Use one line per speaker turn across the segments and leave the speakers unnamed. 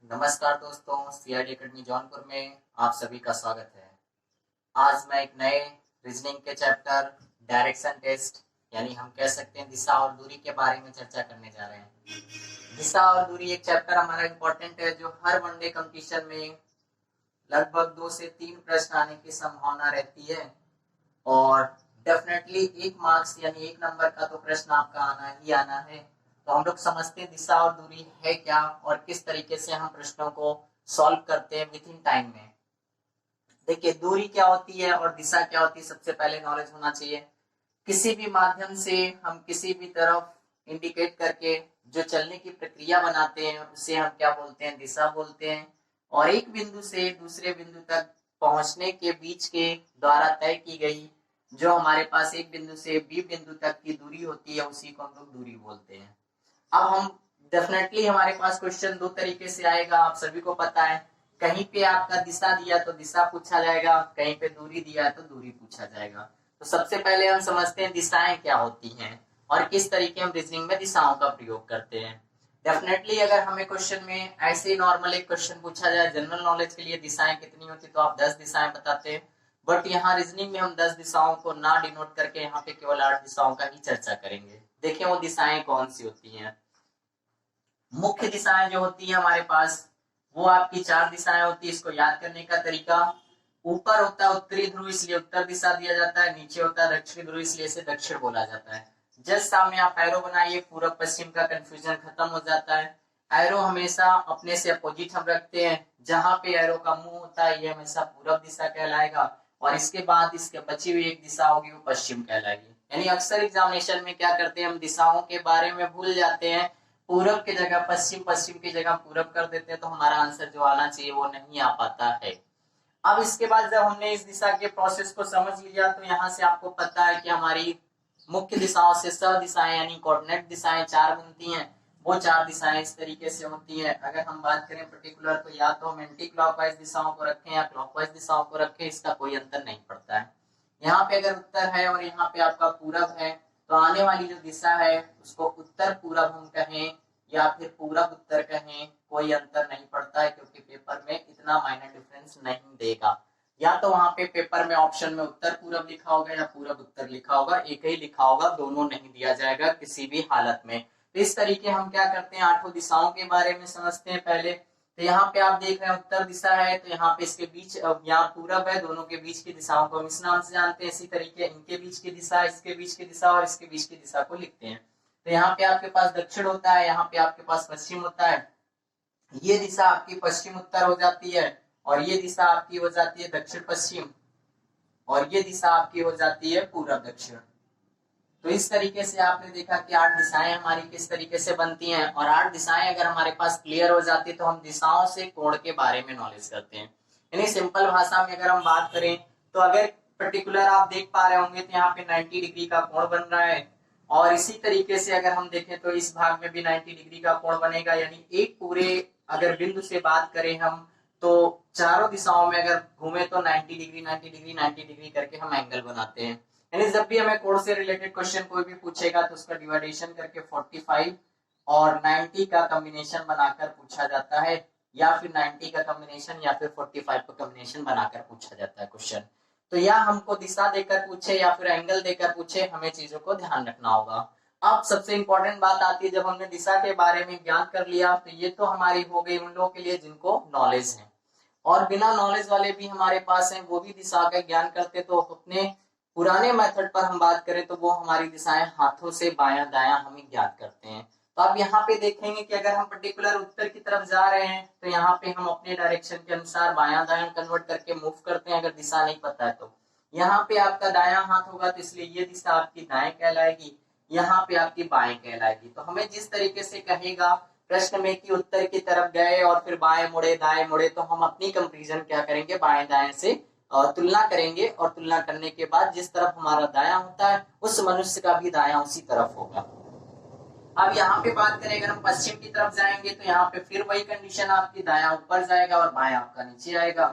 नमस्कार दोस्तों, CID academy Jaunpur में आप सभी का स्वागत है। आज मैं एक नए रीजनिंग के चैप्टर डायरेक्शन टेस्ट यानी हम कह सकते हैं दिशा और दूरी के बारे में चर्चा करने जा रहे हैं। दिशा और दूरी एक चैप्टर हमारा इम्पोर्टेंट है जो हर वनडे कंपटीशन में लगभग 2 से 3 प्रश्न आने की संभावना रहती है और डेफिनेटली 1 मार्क्स यानी 1 नंबर का तो प्रश्न आपका आना ही आना है। तो हम लोग समझते हैं दिशा और दूरी है क्या और किस तरीके से हम प्रश्नों को सॉल्व करते हैं विद इन टाइम में। देखिए, दूरी क्या होती है और दिशा क्या होती है, सबसे पहले नॉलेज होना चाहिए। किसी भी माध्यम से हम किसी भी तरफ इंडिकेट करके जो चलने की प्रक्रिया बनाते हैं उसे हम क्या बोलते हैं, दिशा बोलते हैं। और एक बिंदु से दूसरे बिंदु तक पहुंचने के बीच के द्वारा तय की गई जो हमारे पास एक बिंदु से बी बिंदु तक की दूरी होती है उसी को हम लोग दूरी बोलते हैं। अब हम डेफिनेटली हमारे पास क्वेश्चन 2 तरीके से आएगा, आप सभी को पता है। कहीं पे आपका दिशा दिया तो दिशा पूछा जाएगा, कहीं पे दूरी दिया है तो दूरी पूछा जाएगा। तो सबसे पहले हम समझते हैं दिशाएं क्या होती हैं और किस तरीके हम रीजनिंग में दिशाओं का प्रयोग करते हैं। डेफिनेटली अगर हमें क्वेश्चन में ऐसे ही नॉर्मल एक क्वेश्चन पूछा जाए जनरल नॉलेज के लिए दिशाएं कितनी होती तो आप 10 दिशाएं बताते हैं, बट यहाँ रीजनिंग में हम 10 दिशाओं को ना डिनोट करके यहाँ पे केवल 8 दिशाओं का ही चर्चा करेंगे। देखिए वो दिशाएं कौन सी होती हैं। मुख्य दिशाएं जो होती है हमारे पास वो आपकी 4 दिशाएं होती है। इसको याद करने का तरीका, ऊपर होता है उत्तरी ध्रुव इसलिए उत्तर दिशा दिया जाता है, नीचे होता है दक्षिणी ध्रुव इसलिए इसे दक्षिण बोला जाता है। जस्ट सामने आप एरो बनाइए, पूर्व पश्चिम का कंफ्यूजन खत्म हो जाता है। एरो हमेशा अपने से अपोजिट हम रखते हैं, जहां पे एरो का मुंह होता है ये हमेशा पूर्व दिशा कहलाएगा और इसके बाद इसके बची हुई एक दिशा होगी वो पश्चिम कहलाएगी। यानी अक्सर एग्जामिनेशन में क्या करते हैं, हम दिशाओं के बारे में भूल जाते हैं, पूरब की जगह पश्चिम, पश्चिम की जगह पूरब कर देते हैं तो हमारा आंसर जो आना चाहिए वो नहीं आ पाता है। अब इसके बाद जब हमने इस दिशा के प्रोसेस को समझ लिया तो यहाँ से आपको पता है कि हमारी मुख्य दिशाओं से सह दिशाएं यानी कोऑर्डिनेट दिशाएं 4 बनती हैं। वो 4 दिशाएं इस तरीके से होती हैं। अगर हम बात करें पर्टिकुलर तो या तो हम एंटी क्लॉकवाइज दिशाओं को रखें या क्लॉकवाइज दिशाओं को रखें, इसका कोई अंतर नहीं पड़ता है। यहाँ पे अगर उत्तर है और यहाँ पे आपका पूरब है तो आने वाली जो दिशा है उसको उत्तर पूरब हम कहें या फिर पूरब उत्तर कहें, कोई अंतर नहीं पड़ता है क्योंकि पेपर में इतना माइनर डिफरेंस नहीं देगा। या तो वहां पे पेपर में ऑप्शन में उत्तर पूरब लिखा होगा या पूरब उत्तर लिखा होगा, एक ही लिखा होगा, दोनों नहीं दिया जाएगा किसी भी हालत में। तो इस तरीके हम क्या करते हैं, 8 दिशाओं के बारे में समझते हैं पहले। तो यहाँ पे आप देख रहे हैं उत्तर दिशा है तो यहाँ पे इसके बीच यहाँ पूरब है, दोनों के बीच की दिशाओं को हम इस नाम से जानते हैं। इसी तरीके इनके बीच की दिशा, इसके बीच की दिशा और इसके बीच की दिशा को लिखते हैं। तो यहाँ पे आपके पास दक्षिण होता है, यहाँ पे आपके पास पश्चिम होता है। ये दिशा आपकी पश्चिम उत्तर हो जाती है और ये दिशा आपकी हो जाती है दक्षिण पश्चिम और ये दिशा आपकी हो जाती है पूर्व दक्षिण। तो इस तरीके से आपने देखा कि 8 दिशाएं हमारी किस तरीके से बनती हैं और 8 दिशाएं अगर हमारे पास क्लियर हो जाती है तो हम दिशाओं से कोण के बारे में नॉलेज करते हैं। यानी सिंपल भाषा में अगर हम बात करें तो अगर पर्टिकुलर आप देख पा रहे होंगे तो यहाँ पे 90 डिग्री का कोण बन रहा है और इसी तरीके से अगर हम देखें तो इस भाग में भी 90 डिग्री का कोण बनेगा। यानी एक पूरे अगर बिंदु से बात करें हम तो चारों दिशाओं में अगर घूमे तो 90 डिग्री 90 डिग्री 90 डिग्री करके हम एंगल बनाते हैं। यानी जब भी हमें कोण से रिलेटेड क्वेश्चन कोई भी पूछेगा तो उसका डिवाइडेशन करके 45 और 90 का कॉम्बिनेशन बनाकर पूछा जाता है या फिर 90 का कॉम्बिनेशन या फिर 45 का कॉम्बिनेशन बनाकर पूछा जाता है क्वेश्चन। तो या हमको दिशा देकर पूछे या फिर एंगल देकर पूछे, हमें चीजों को ध्यान रखना होगा। अब सबसे इंपॉर्टेंट बात आती है, जब हमने दिशा के बारे में ज्ञान कर लिया तो ये तो हमारी हो गई उन लोगों के लिए जिनको नॉलेज है, और बिना नॉलेज वाले भी हमारे पास हैं, वो भी दिशा का ज्ञान करते। तो अपने पुराने मेथड पर हम बात करें तो वो हमारी दिशाएं हाथों से बायां दायां हम ज्ञात करते हैं। तो आप यहाँ पे देखेंगे कि अगर हम पर्टिकुलर उत्तर की तरफ जा रहे हैं तो यहाँ पे हम अपने डायरेक्शन के अनुसार बायां दायां कन्वर्ट करके मूव करते हैं अगर दिशा नहीं पता है तो। यहाँ पे आपका दायां हाथ होगा तो इसलिए ये दिशा आपकी दाएं कहलाएगी, यहाँ पे आपकी बाएं कहलाएगी। तो हमें जिस तरीके से कहेगा प्रश्न में कि उत्तर की तरफ गए और फिर बाएं मुड़े दाएं मुड़े, तो हम अपनी कंपेरिजन क्या करेंगे, बाएं दाएं से तुलना करेंगे और तुलना करने के बाद जिस तरफ हमारा दायां होता है उस मनुष्य का भी दायां उसी तरफ होगा। अब यहाँ पे बात करें अगर हम पश्चिम की तरफ जाएंगे तो यहाँ पे फिर वही कंडीशन, आपकी दायां ऊपर जाएगा और बायां आपका नीचे आएगा।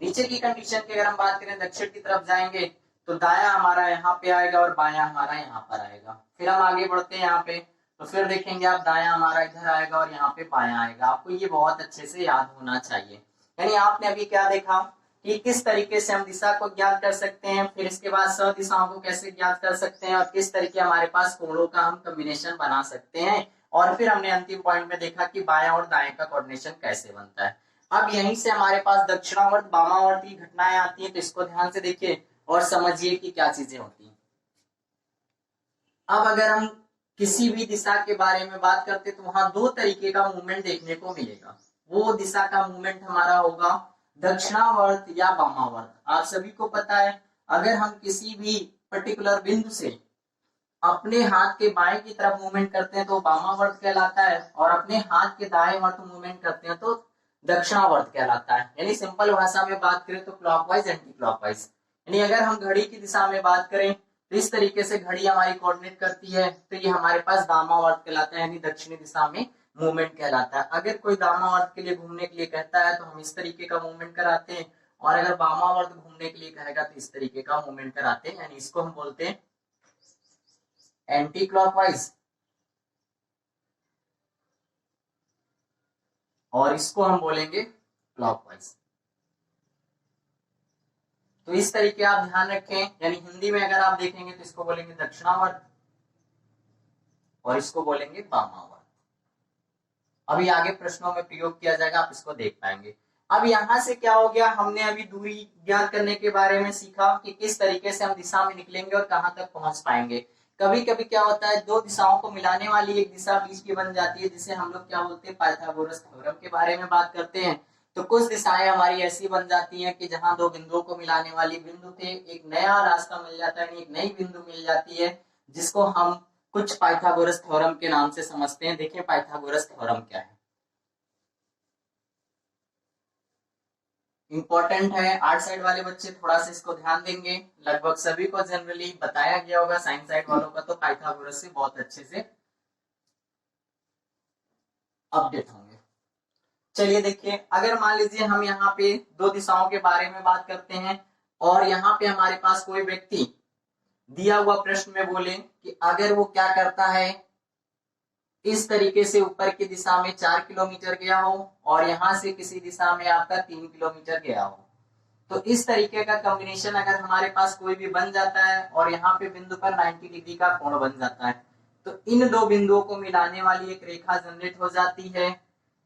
नीचे की कंडीशन की अगर हम बात करें दक्षिण की तरफ जाएंगे तो दायां हमारा यहाँ पे आएगा और बायां हमारा यहाँ पर आएगा। फिर हम आगे बढ़ते हैं यहाँ पे तो फिर देखेंगे आप दायां हमारा इधर आएगा और यहाँ पे बायां आएगा। आपको ये बहुत अच्छे से याद होना चाहिए। यानी आपने अभी क्या देखा कि किस तरीके से हम दिशा को ज्ञात कर सकते हैं, फिर इसके बाद सदिशाओं को कैसे ज्ञात कर सकते हैं और किस तरीके हमारे पास कोणों का हम कॉम्बिनेशन बना सकते हैं, और फिर हमने अंतिम पॉइंट में देखा कि बायां और दाएं का कोऑर्डिनेशन कैसे बनता है। अब यहीं से हमारे पास दक्षिणावर्त वामावर्त की घटनाएं आती हैं, तो इसको ध्यान से देखिए और समझिए कि क्या चीजें होती हैं। अब अगर हम किसी भी दिशा के बारे में बात करते तो वहां दो तरीके का मूवमेंट देखने को मिलेगा। वो दिशा का मूवमेंट हमारा होगा दक्षिणावर्त या वामावर्त। आप सभी को पता है अगर हम किसी भी पर्टिकुलर बिंदु से अपने हाथ के बाएं की तरफ मूवमेंट करते हैं तो वामावर्त कहलाता है, और अपने हाथ के दाएं वर्त मूवमेंट करते हैं तो दक्षिणावर्त कहलाता है। यानी सिंपल भाषा में बात करें तो क्लॉकवाइज एंटी क्लॉकवाइज। यानी अगर हम घड़ी की दिशा में बात करें तो इस तरीके से घड़ी हमारी कोऑर्डिनेट करती है, तो ये हमारे पास वामावर्त कहलाता है, यानी दक्षिणी दिशा में मूवमेंट कहलाता है। अगर कोई वामावर्त के लिए घूमने के लिए कहता है तो हम इस तरीके का मूवमेंट कराते हैं, और अगर वामावर्त घूमने के लिए कहेगा तो इस तरीके का मूवमेंट कराते हैं, यानी इसको हम बोलते हैं एंटी क्लॉकवाइज, और इसको हम बोलेंगे क्लॉकवाइज। तो इस तरीके आप ध्यान रखें। यानी हिंदी में अगर आप देखेंगे तो इसको बोलेंगे दक्षिणावर्त और इसको बोलेंगे वामावर्त। अभी आगे प्रश्नों में प्रयोग किया जाएगा, आप इसको देख पाएंगे। अब यहां से क्या हो गया, हमने अभी दूरी ज्ञात करने के बारे में सीखा कि किस तरीके से हम दिशा में निकलेंगे और कहां तक पहुंच पाएंगे। कभी कभी क्या होता है, दो दिशाओं को मिलाने वाली एक दिशा बीच की बन जाती है, जिसे हम लोग क्या बोलते हैं, पाइथागोरस थ्योरम के बारे में बात करते हैं। तो कुछ दिशाएं हमारी ऐसी बन जाती हैं कि जहां दो बिंदुओं को मिलाने वाली बिंदु थे, एक नया रास्ता मिल जाता है, एक नई बिंदु मिल जाती है, जिसको हम कुछ पाइथागोरस थ्योरम के नाम से समझते हैं। देखिए पाइथागोरस थ्योरम क्या है, इंपॉर्टेंट है। आर्ट साइड वाले बच्चे थोड़ा सा इसको ध्यान देंगे, लगभग सभी को जनरली बताया गया होगा, साइंस साइड वालों का तो पाइथागोरस से बहुत अच्छे से अपडेट होंगे। चलिए देखिए, अगर मान लीजिए हम यहाँ पे दो दिशाओं के बारे में बात करते हैं और यहाँ पे हमारे पास कोई व्यक्ति दिया हुआ प्रश्न में बोले कि अगर वो क्या करता है, इस तरीके से ऊपर की दिशा में 4 किलोमीटर गया हो और यहाँ से किसी दिशा में आपका 3 किलोमीटर गया हो, तो इस तरीके का कॉम्बिनेशन अगर हमारे पास कोई भी बन जाता है और यहाँ पे बिंदु पर 90 डिग्री का कोण बन जाता है, तो इन दो बिंदुओं को मिलाने वाली एक रेखा जनरेट हो जाती है,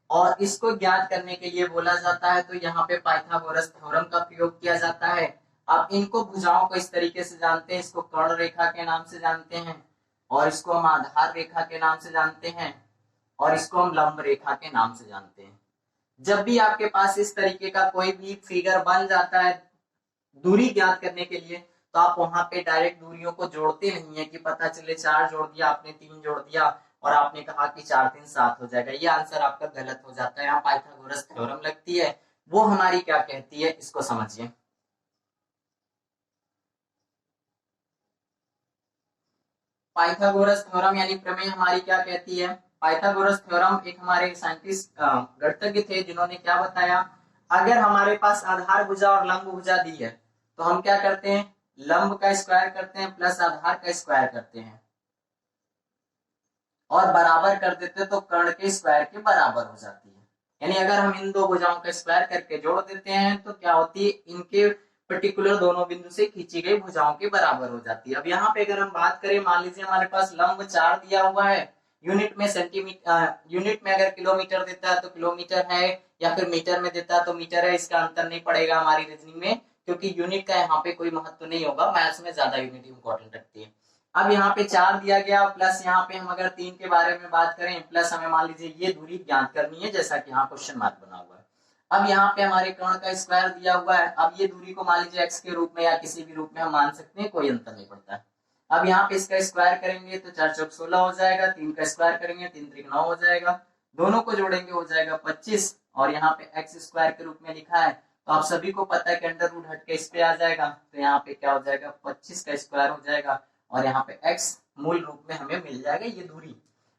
और इसको ज्ञात करने के लिए बोला जाता है, तो यहाँ पे पाइथागोरस थ्योरम का प्रयोग किया जाता है। आप इनको भुजाओं को इस तरीके से जानते हैं, इसको कर्ण रेखा के नाम से जानते हैं, और इसको हम आधार रेखा के नाम से जानते हैं, और इसको हम लंब रेखा के नाम से जानते हैं। जब भी आपके पास इस तरीके का कोई भी फिगर बन जाता है दूरी ज्ञात करने के लिए, तो आप वहां पे डायरेक्ट दूरियों को जोड़ते नहीं है कि पता चले 4 जोड़ दिया आपने, 3 जोड़ दिया और आपने कहा कि 4 3 7 हो जाएगा, ये आंसर आपका गलत हो जाता है। यहाँ पाइथागोरस थ्योरम लगती है, वो हमारी क्या कहती है, इसको समझिए। पाइथागोरस थ्योरम यानी प्रमेय हमारी क्या कहती है। पाइथागोरस थ्योरम एक हमारे साइंटिस्ट गणितज्ञ थे जिन्होंने क्या बताया, अगर हमारे पास आधार भुजा और लंब भुजा दी है तो हम क्या करते हैं, लंब का स्क्वायर करते हैं प्लस आधार का स्क्वायर करते हैं और बराबर कर देते हैं, तो कर्ण के स्क्वायर के बराबर हो जाती है। यानी अगर हम इन दो भुजाओं का स्क्वायर करके जोड़ देते हैं तो क्या होती है, इनके पर्टिकुलर दोनों बिंदु से खींची गई भुजाओं के बराबर हो जाती है। अब यहाँ पे अगर हम बात करें, मान लीजिए हमारे पास लंब 4 दिया हुआ है, यूनिट में सेंटीमीटर, यूनिट में अगर किलोमीटर देता है तो किलोमीटर है, या फिर मीटर में देता है तो मीटर है, इसका अंतर नहीं पड़ेगा हमारी रीजनिंग में, क्योंकि यूनिट का यहाँ पे कोई महत्व नहीं होगा, मैथ्स में ज्यादा यूनिट इंपॉर्टेंट रखती है। अब यहाँ पे 4 दिया गया, प्लस यहाँ पे हम अगर 3 के बारे में बात करें, प्लस हमें मान लीजिए ये दूरी ज्ञात करनी है, जैसा कि यहाँ क्वेश्चन मार्क बना हुआ है। अब यहाँ पे हमारे कर्ण का स्क्वायर दिया हुआ है, अब ये दूरी को मान लीजिए x के रूप में या किसी भी रूप में हम मान सकते हैं, कोई अंतर नहीं पड़ता है। अब यहाँ पे इसका स्क्वायर करेंगे तो 4 चौक 16 हो जाएगा, 3 का स्क्वायर करेंगे 3 त्रिक 9 हो जाएगा, दोनों को जोड़ेंगे हो जाएगा 25, और यहाँ पे x स्क्वायर के रूप में लिखा है, तो आप सभी को पता है कि अंडर रूट हट के इस पे आ जाएगा, तो यहाँ पे क्या हो जाएगा 25 का स्क्वायर हो जाएगा, और यहाँ पे x मूल रूप में हमें मिल जाएगा ये दूरी।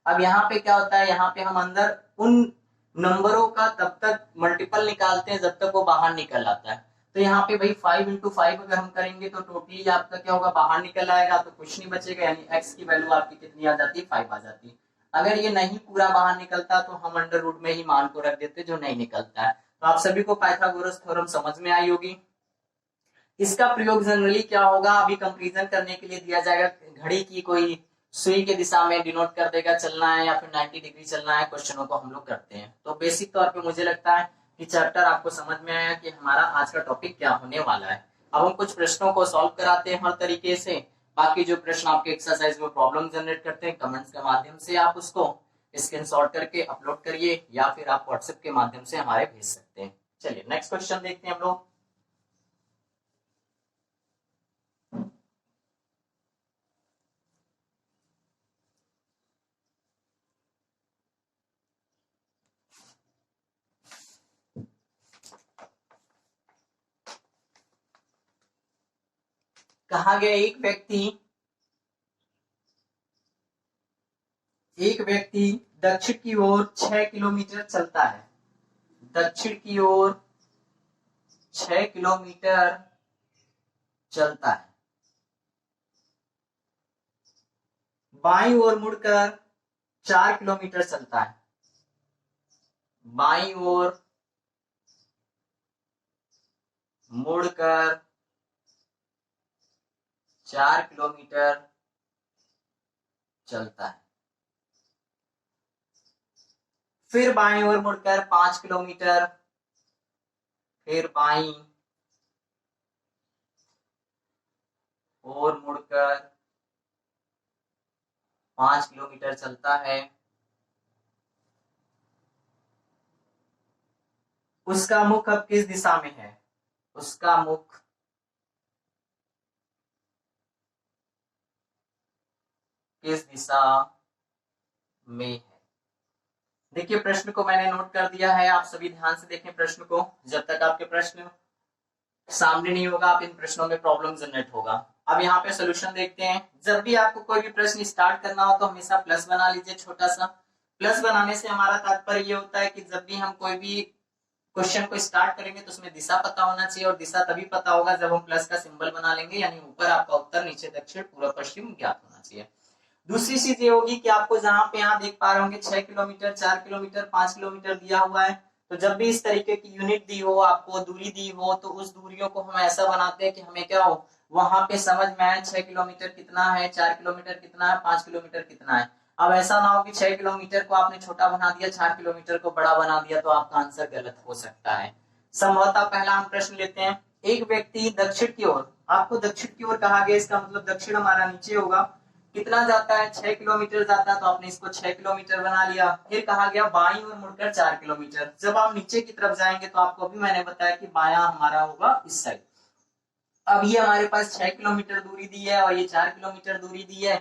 अब यहाँ पे क्या होता है, यहाँ पे हम अंदर उन नंबरों का तब तक मल्टीपल निकालते हैं जब तक वो बाहर निकल आता है। तो यहाँ पे भाई 5 into 5 अगर हम करेंगे तो टोटली आपका क्या होगा, बाहर निकल आएगा, तो कुछ नहीं बचेगा, यानी x की वैल्यू आपकी कितनी आ जाती है, 5 आ जाती है। अगर ये नहीं पूरा बाहर निकलता तो हम अंडर रूट में ही मान को रख देते जो नहीं निकलता है। तो आप सभी को पाइथागोरस थ्योरम समझ में आई होगी। इसका प्रयोग जनरली क्या होगा, अभी कंपैरिजन करने के लिए दिया जाएगा, घड़ी की कोई सुई के दिशा में डिनोट कर देगा चलना है या फिर 90 डिग्री चलना है, क्वेश्चनों को हम लोग करते हैं। तो बेसिक तौर पे मुझे लगता है कि चैप्टर आपको समझ में आया कि हमारा आज का टॉपिक क्या होने वाला है। अब हम कुछ प्रश्नों को सॉल्व कराते हैं हर तरीके से। बाकी जो प्रश्न आपके एक्सरसाइज में प्रॉब्लम जनरेट करते हैं कमेंट्स के माध्यम से आप उसको स्क्रीनशॉट करके अपलोड करिए या फिर आप व्हाट्सएप के माध्यम से हमारे भेज सकते हैं। चलिए नेक्स्ट क्वेश्चन देखते हैं हम लोग। कहा गया एक व्यक्ति दक्षिण की ओर 6 किलोमीटर चलता है। दक्षिण की ओर 6 किलोमीटर चलता है। बाईं ओर मुड़कर 4 किलोमीटर चलता है। बाईं ओर मुड़कर 4 किलोमीटर चलता है। फिर बाईं ओर मुड़कर 5 किलोमीटर, फिर बाईं ओर मुड़कर 5 किलोमीटर चलता है। उसका मुख अब किस दिशा में है? उसका मुख किस दिशा में है? देखिए प्रश्न को मैंने नोट कर दिया है, आप सभी ध्यान से देखें प्रश्न को। जब तक आपके प्रश्न सामने नहीं होगा आप इन प्रश्नों में प्रॉब्लम जनरेट होगा। अब यहाँ पे सोल्यूशन देखते हैं। जब भी आपको कोई भी प्रश्न स्टार्ट करना हो तो हमेशा प्लस बना लीजिए, छोटा सा। प्लस बनाने से हमारा तात्पर्य ये होता है कि जब भी हम कोई भी क्वेश्चन को स्टार्ट करेंगे तो उसमें दिशा पता होना चाहिए, और दिशा तभी पता होगा जब हम प्लस का सिंबल बना लेंगे, यानी ऊपर आपका उत्तर, नीचे दक्षिण, पूर्व पश्चिम ज्ञात होना चाहिए। दूसरी चीज ये होगी कि आपको जहां पे यहाँ देख पा रहे होंगे 6 किलोमीटर, 4 किलोमीटर, 5 किलोमीटर दिया हुआ है, तो जब भी इस तरीके की यूनिट दी हो, आपको दूरी दी हो, तो उस दूरियों को हम ऐसा बनाते हैं कि हमें क्या हो, वहां पे समझ में आए 6 किलोमीटर कितना है, 4 किलोमीटर कितना है, 5 किलोमीटर कितना है। अब ऐसा ना हो कि 6 किलोमीटर को आपने छोटा बना दिया, 4 किलोमीटर को बड़ा बना दिया, तो आपका आंसर गलत हो सकता है। संभवतः पहला हम प्रश्न लेते हैं। एक व्यक्ति दक्षिण की ओर, आपको दक्षिण की ओर कहा गया, इसका मतलब दक्षिण हमारा नीचे होगा, कितना जाता है, 6 किलोमीटर जाता है, तो आपने इसको 6 किलोमीटर बना लिया। फिर कहा गया बाईं ओर मुड़कर 4 किलोमीटर। जब आप नीचे की तरफ जाएंगे तो आपको अभी मैंने बताया कि बायां हमारा होगा इस साइड। अब ये हमारे पास 6 किलोमीटर दूरी दी है और ये 4 किलोमीटर दूरी दी है।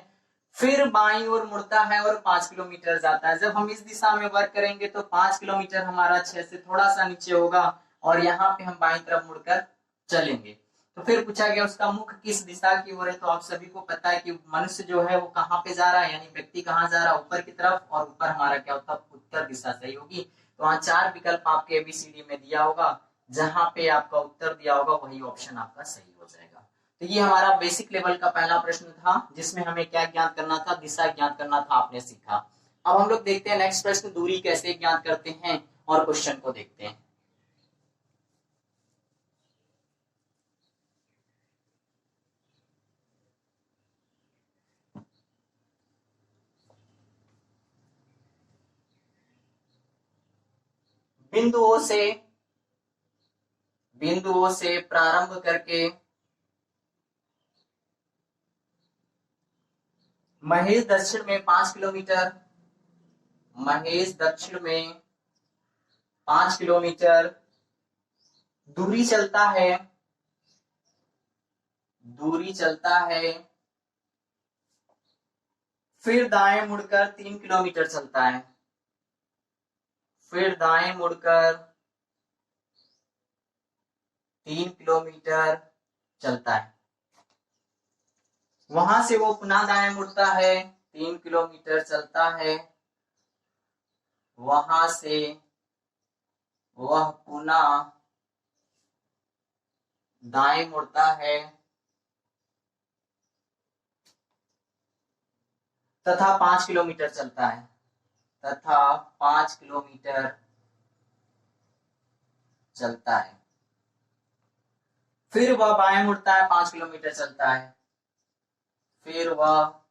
फिर बाईं ओर मुड़ता है और 5 किलोमीटर जाता है। जब हम इस दिशा में वर्क करेंगे तो 5 किलोमीटर हमारा 6 से थोड़ा सा नीचे होगा, और यहाँ पे हम बाईं तरफ मुड़कर चलेंगे। तो फिर पूछा गया उसका मुख किस दिशा की ओर है, तो आप सभी को पता है कि मनुष्य जो है वो कहाँ पे जा रहा है, यानी व्यक्ति कहाँ जा रहा है, ऊपर की तरफ, और ऊपर हमारा क्या होता है, उत्तर दिशा सही होगी। तो वहां 4 विकल्प आपके एबीसीडी में दिया होगा, जहां पे आपका उत्तर दिया होगा वही ऑप्शन आपका सही हो जाएगा। तो ये हमारा बेसिक लेवल का पहला प्रश्न था, जिसमें हमें क्या ज्ञात करना था, दिशा ज्ञात करना था, आपने सीखा। अब हम लोग देखते हैं नेक्स्ट प्रश्न, दूरी कैसे ज्ञात करते हैं, और क्वेश्चन को देखते हैं। बिंदुओं से प्रारंभ करके महेश दक्षिण में 5 किलोमीटर, महेश दक्षिण में 5 किलोमीटर दूरी चलता है, दूरी चलता है। फिर दाएं मुड़कर 3 किलोमीटर चलता है, फिर दाएं मुड़कर 3 किलोमीटर चलता है। वहां से वो पुनः दाएं मुड़ता है, 3 किलोमीटर चलता है। वहां से वह पुनः दाएं मुड़ता है तथा 5 किलोमीटर चलता है। तथा 5 किलोमीटर चलता है। फिर वह बाएं मुड़ता है, 5 किलोमीटर चलता है। फिर वह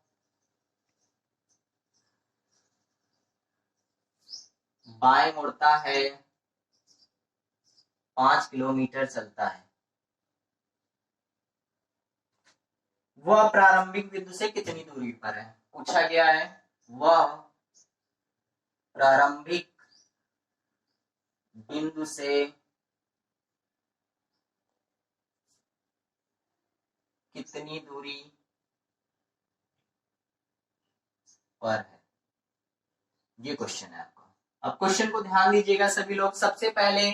बाएं मुड़ता है, 5 किलोमीटर चलता है। वह प्रारंभिक बिंदु से कितनी दूरी पर है? पूछा गया है वह प्रारंभिक बिंदु से कितनी दूरी पर है, ये क्वेश्चन है आपका। अब क्वेश्चन को ध्यान दीजिएगा सभी लोग। सबसे पहले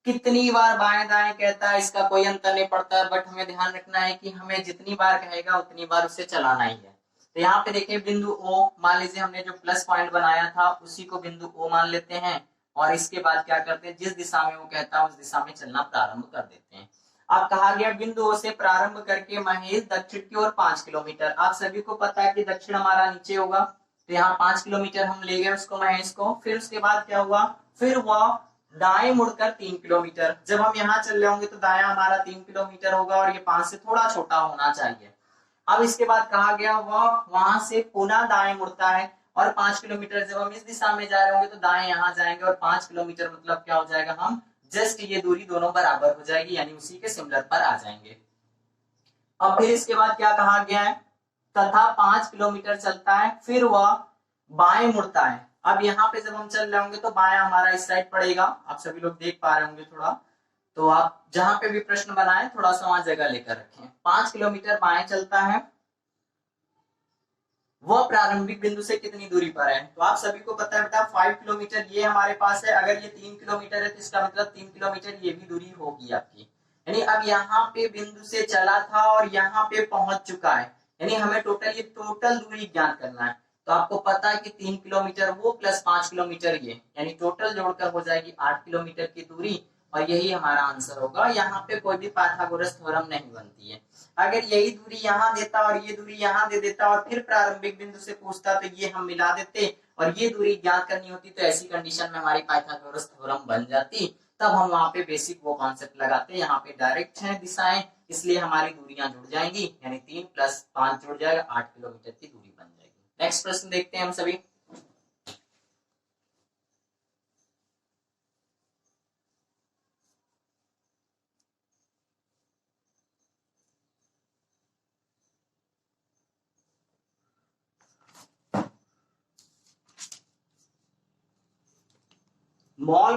कितनी बार बाएं दाएं कहता है इसका कोई अंतर नहीं पड़ता है, बट हमें ध्यान रखना है कि हमें जितनी बार कहेगा उतनी बार उसे चलाना ही है। तो यहाँ पे देखिए बिंदु ओ, मान लीजिए हमने जो प्लस पॉइंट बनाया था उसी को बिंदु ओ मान लेते हैं, और इसके बाद क्या करते हैं, जिस दिशा में वो कहता है उस दिशा में चलना प्रारंभ कर देते हैं। अब कहा गया बिंदु ओ से प्रारंभ करके महेश दक्षिण की ओर 5 किलोमीटर। आप सभी को पता है कि दक्षिण हमारा नीचे होगा, तो यहाँ 5 किलोमीटर हम ले गए उसको महेश को। फिर उसके बाद क्या हुआ, फिर वह दाएं मुड़कर 3 किलोमीटर। जब हम यहाँ चल रहे होंगे तो दाया हमारा 3 किलोमीटर होगा और ये 5 से थोड़ा छोटा होना चाहिए। अब इसके बाद कहा गया वह वहां से पुनः दाएं मुड़ता है, और 5 किलोमीटर जब हम इस दिशा में जा रहे होंगे तो दाएं यहाँ जाएंगे, और 5 किलोमीटर मतलब क्या हो जाएगा, हम जस्ट ये दूरी दोनों बराबर हो जाएगी, यानी उसी के सिमिलर पर आ जाएंगे। अब फिर इसके बाद क्या कहा गया है, तथा 5 किलोमीटर चलता है, फिर वह बाएं मुड़ता है। अब यहाँ पे जब हम चल रहे होंगे तो बायां हमारा इस साइड पड़ेगा, आप सभी लोग देख पा रहे होंगे थोड़ा, तो आप जहां पे भी प्रश्न बनाए थोड़ा सा वहां जगह लेकर रखें। 5 किलोमीटर बाएं चलता है, वह प्रारंभिक बिंदु से कितनी दूरी पर है, तो आप सभी को पता है बेटा 5 किलोमीटर ये हमारे पास है। अगर ये 3 किलोमीटर है तो इसका मतलब 3 किलोमीटर ये भी दूरी होगी आपकी। यानी अब यहाँ पे बिंदु से चला था और यहाँ पे पहुंच चुका है, यानी हमें टोटल ये टोटल दूरी ज्ञात करना है। तो आपको पता है कि 3 किलोमीटर वो प्लस 5 किलोमीटर ये, यानी टोटल जोड़कर हो जाएगी 8 किलोमीटर की दूरी, और यही हमारा आंसर होगा। यहाँ पे कोई भी पाइथागोरस थ्योरम नहीं बनती है। अगर यही दूरी यहाँ देता और ये दूरी यहाँ दे देता और फिर प्रारंभिक बिंदु से पूछता तो ये हम मिला देते, और ये दूरी ज्ञात करनी होती, तो ऐसी कंडीशन में हमारी पाइथागोरस थ्योरम बन जाती। तब हम वहां पे बेसिक वो कॉन्सेप्ट लगाते। यहाँ पे डायरेक्ट है दिशाएं, इसलिए हमारी दूरियां जुड़ जाएंगी, यानी 3 + 5 जुड़ जाएगा, 8 किलोमीटर की दूरी बन जाएगी। नेक्स्ट प्रश्न देखते हैं हम सभी। मॉल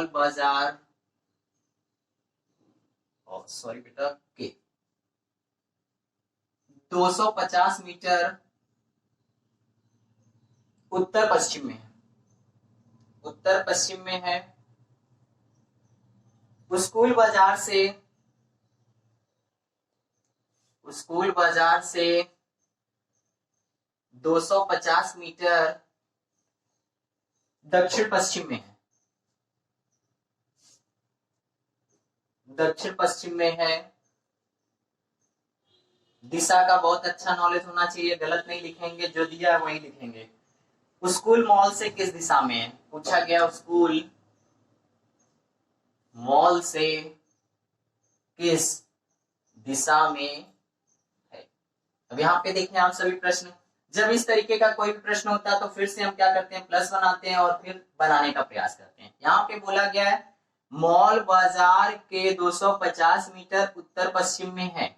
बाजार सॉरी बेटा के 250 मीटर उत्तर पश्चिम में है, उत्तर पश्चिम में है। स्कूल बाजार से 250 मीटर दक्षिण पश्चिम में है, दक्षिण पश्चिम में है। दिशा का बहुत अच्छा नॉलेज होना चाहिए, गलत नहीं लिखेंगे, जो दिया है वही लिखेंगे। स्कूल मॉल से किस दिशा में है, पूछा गया स्कूल मॉल से किस दिशा में है। अब यहाँ पे देखें आप सभी प्रश्न, जब इस तरीके का कोई भी प्रश्न होता है तो फिर से हम क्या करते हैं, प्लस बनाते हैं और फिर बनाने का प्रयास करते हैं। यहाँ पे बोला गया है मॉल बाजार के 250 मीटर उत्तर पश्चिम में है,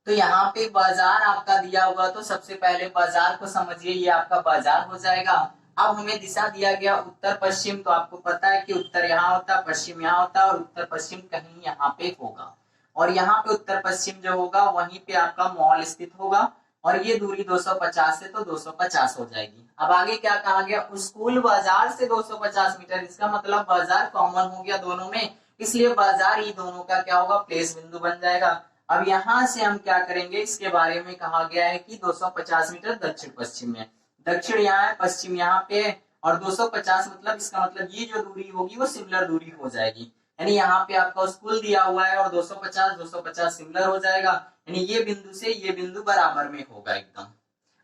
तो यहाँ पे बाजार आपका दिया हुआ, तो सबसे पहले बाजार को समझिए, ये आपका बाजार हो जाएगा। अब हमें दिशा दिया गया उत्तर पश्चिम, तो आपको पता है कि उत्तर यहाँ होता, पश्चिम यहाँ होता, और उत्तर पश्चिम कहीं यहाँ पे होगा, और यहाँ पे उत्तर पश्चिम जो होगा वहीं पे आपका मॉल स्थित होगा, और ये दूरी 250 से तो 250 हो जाएगी। अब आगे क्या कहा गया, स्कूल बाजार से 250 मीटर, इसका मतलब बाजार कॉमन हो गया दोनों में, इसलिए बाजार ही दोनों का क्या होगा, प्लेस बिंदु बन जाएगा। अब यहां से हम क्या करेंगे, इसके बारे में कहा गया है कि 250 मीटर दक्षिण पश्चिम में, दक्षिण यहाँ है, पश्चिम यहाँ पे है, और 250 मतलब इसका मतलब ये जो दूरी होगी वो सिमिलर दूरी हो जाएगी, यानी यहाँ पे आपका स्कूल दिया हुआ है और 250 सिमिलर हो जाएगा, यानी ये बिंदु से ये बिंदु बराबर में होगा एकदम।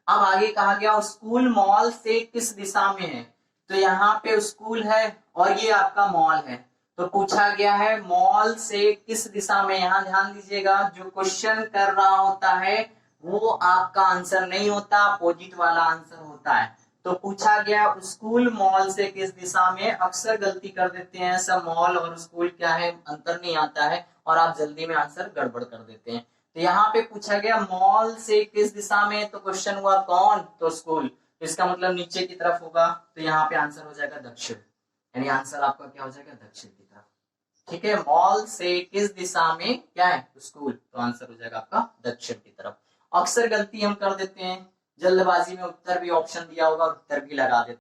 अब आगे कहा गया स्कूल मॉल से किस दिशा में है, तो यहाँ पे स्कूल है और ये आपका मॉल है, तो पूछा गया है मॉल से किस दिशा में। यहाँ ध्यान दीजिएगा, जो क्वेश्चन कर रहा होता है वो आपका आंसर नहीं होता, अपोजिट वाला आंसर होता है। तो पूछा गया स्कूल मॉल से किस दिशा में। अक्सर गलती कर देते हैं सब, मॉल और स्कूल क्या है अंतर नहीं आता है और आप जल्दी में आंसर गड़बड़ कर देते हैं। तो यहाँ पे पूछा गया मॉल से किस दिशा में, तो क्वेश्चन हुआ कौन, तो स्कूल, इसका मतलब नीचे की तरफ होगा, तो यहाँ पे आंसर हो जाएगा दक्षिण, यानी आंसर आपका क्या हो जाएगा दक्षिण की तरफ। ठीक है, मॉल से किस दिशा में क्या है, स्कूल, तो आंसर हो जाएगा आपका दक्षिण की तरफ। अक्सर गलती हम कर देते हैं, जल्दबाजी में उत्तर भी ऑप्शन दिया होगा, उत्तर भी लगा देते हैं।